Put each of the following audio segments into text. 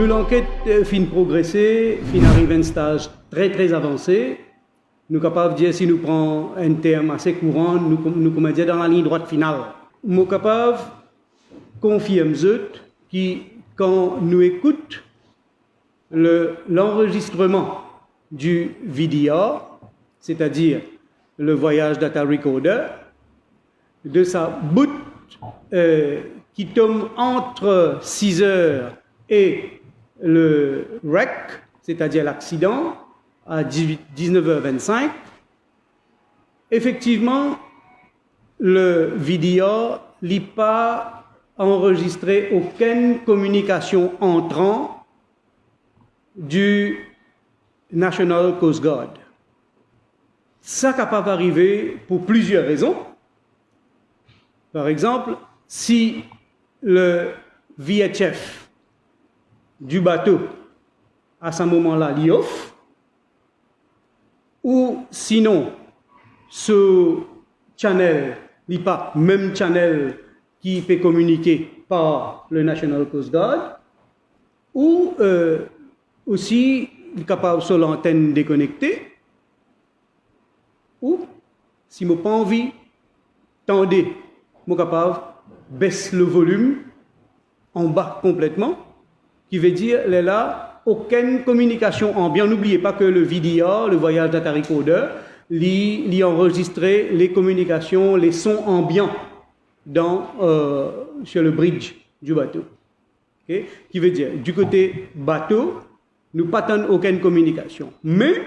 nous l'enquête fin progresser, fin arrive à un stage très avancé. Nous sommes capables de dire, si nous prenons un terme assez courant, nous comment dire dans la ligne droite finale. Nous sommes capables de confirmer que quand nous écoutons l'enregistrement du vidéo, c'est-à-dire le voyage data recorder, de sa bout qui tombe entre 6 heures et le wreck, c'est-à-dire l'accident, à 19h25, effectivement, le vidéo n'a pas enregistré aucune communication entrant du National Coast Guard. Ça n'est capable d'arriver pour plusieurs raisons. Par exemple, si le VHF du bateau, à ce moment-là, l'y off, ou sinon, ce channel n'est pas le même channel qui peut communiquer par le National Coast Guard, ou aussi il est capable sur l'antenne déconnectée, ou si je n'ai pas envie, tendez, je suis capable de baisser le volume en bas complètement, qui veut dire là, aucune communication ambiante. N'oubliez pas que le vidéo, le voyage data recorder, il enregistré les communications, les sons ambiants sur le bridge du bateau. Okay? Qui veut dire, du côté bateau, nous n'avons aucune communication. Mais,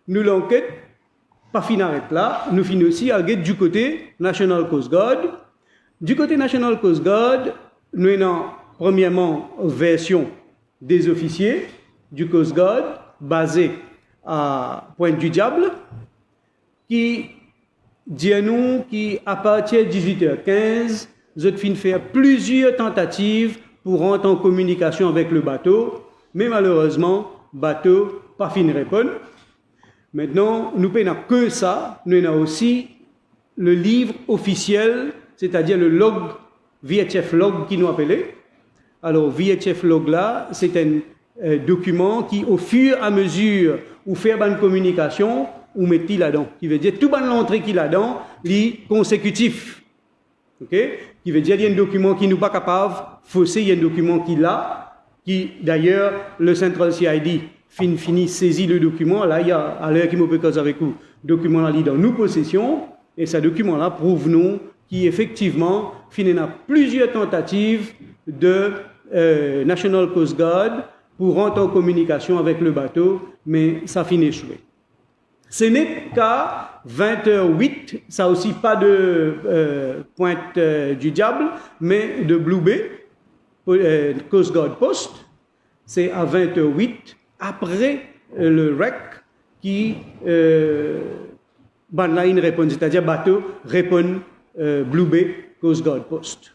nous l'enquête, pas fin arrête là, nous finissons aussi à du côté National Coast Guard. Du côté National Coast Guard, nous avons premièrement version des officiers du Coast Guard basés à Pointe-du-Diable qui dit à nous qu'à partir de 18h15, nous avons fait plusieurs tentatives pour rentrer en communication avec le bateau, mais malheureusement, le bateau n'a pas fini de répondre. Maintenant, nous n'avons que ça, nous avons aussi le livre officiel, c'est-à-dire le log, VHF log qui nous appelait. Alors, VHF log là, c'est un document qui, au fur et à mesure où faire une communication, ou mettez là-dedans. Qui veut dire, tout l'entrée qui là-dedans, est consécutif. OK? Qui veut dire, il y a un document qui n'est pas capable, faussé, il y a un document qui l'a, qui, d'ailleurs, le Central CID fini saisit le document, là, il y a, à l'heure qui me peut causer avec vous, document là, dans nos possessions, et ce document-là prouve nous qu'effectivement, il y a plusieurs tentatives de National Coast Guard pour rentrer en communication avec le bateau, mais ça finit échoué. Ce n'est qu'à 20h08, ça aussi pas de Pointe du Diable, mais de Blue Bay, Coast Guard Post, c'est à 20h08, après le wreck, qui Banline répond, c'est-à-dire bateau répond Blue Bay Coast Guard Post.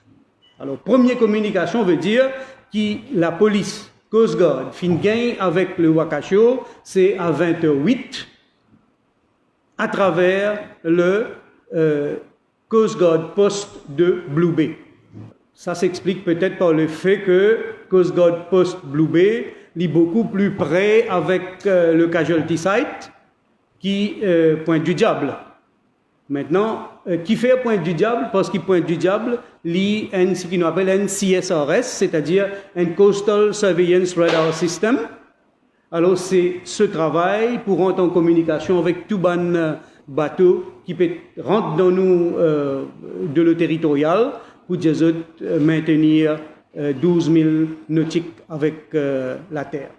Alors, première communication veut dire que la police Coast Guard fin gain avec le Wakasho, c'est à 20h08 à travers le Coast Guard Post de Blue Bay. Ça s'explique peut-être par le fait que Coast Guard Post Blue Bay est beaucoup plus près avec le casualty site qui Pointe du Diable. Maintenant, qui fait Pointe du Diable? Parce qu'il Pointe du Diable, il y a ce qu'on appelle un CSRS, c'est-à-dire un Coastal Surveillance Radar System. Alors, c'est ce travail pour rentrer en communication avec tout ban bateau qui peut rentrer dans nous de le territorial pour maintenir 12 000 nautiques avec la terre.